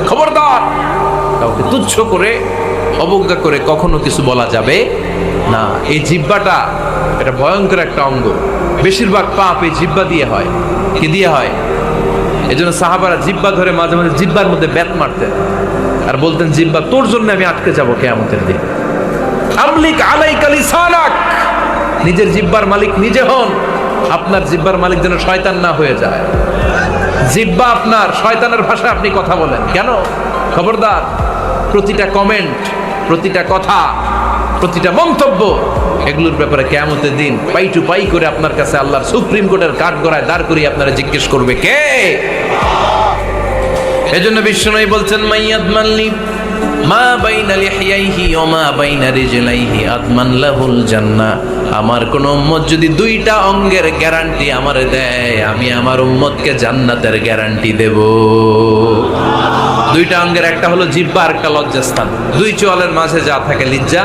খবরদার, কাউকে তুচ্ছ করে অবজ্ঞা করে কখনো কিছু বলা যাবে না। এই জিহ্বাটা এটা ভয়ঙ্কর একটা অঙ্গ। বেশিরভাগ পাপ এই জিহ্বা দিয়ে হয়। কি দিয়ে হয়? এই জন্য সাহাবারা জিহ্বা ধরে মাঝে মাঝে জিহ্বার মধ্যে ব্যাত মারতেন আর বলতেন, জিহ্বা তোর জন্য আমি আটকে যাবো কিয়ামতের দিন। আমলিক আলাইকা লিসানাক, নিজের জিহ্বার মালিক নিজে হন। আপনার জিহ্বার মালিক যেন শয়তান না হয়ে যায়। জিহ্বা আপনার, শয়তানের ভাষায় আপনি কথা বলেন কেন? খবরদার, প্রতিটা কমেন্ট, প্রতিটা কথা, প্রতিটা মন্তব্য, এগুলোর ব্যাপারে কিয়ামতের দিন পাই টু পাই করে আপনার কাছে আল্লাহর সুপ্রিম কোর্টের কাঠগড়ায় দাঁড় করিয়ে আপনারা জিজ্ঞেস করবে কে? এজন্য বিশ্বনবী বলছেন, মাইয়াদ মানলি মা বাইনা লিহিয়াইহি ওয়া মা বাইনা রিজলাইহি আদমান লাহুল জান্নাহ। আমার কোন উম্মত যদি দুইটা অঙ্গের গ্যারান্টি আমারে দেয়, আমি আমার উম্মতকে জান্নাতের গ্যারান্টি দেব। দুইটা অঙ্গের একটা হলো জিহ্বা আর একটা লজ্জাস্থান। দুই চোয়ালের মাঝে যা থাকে লিজ্জা,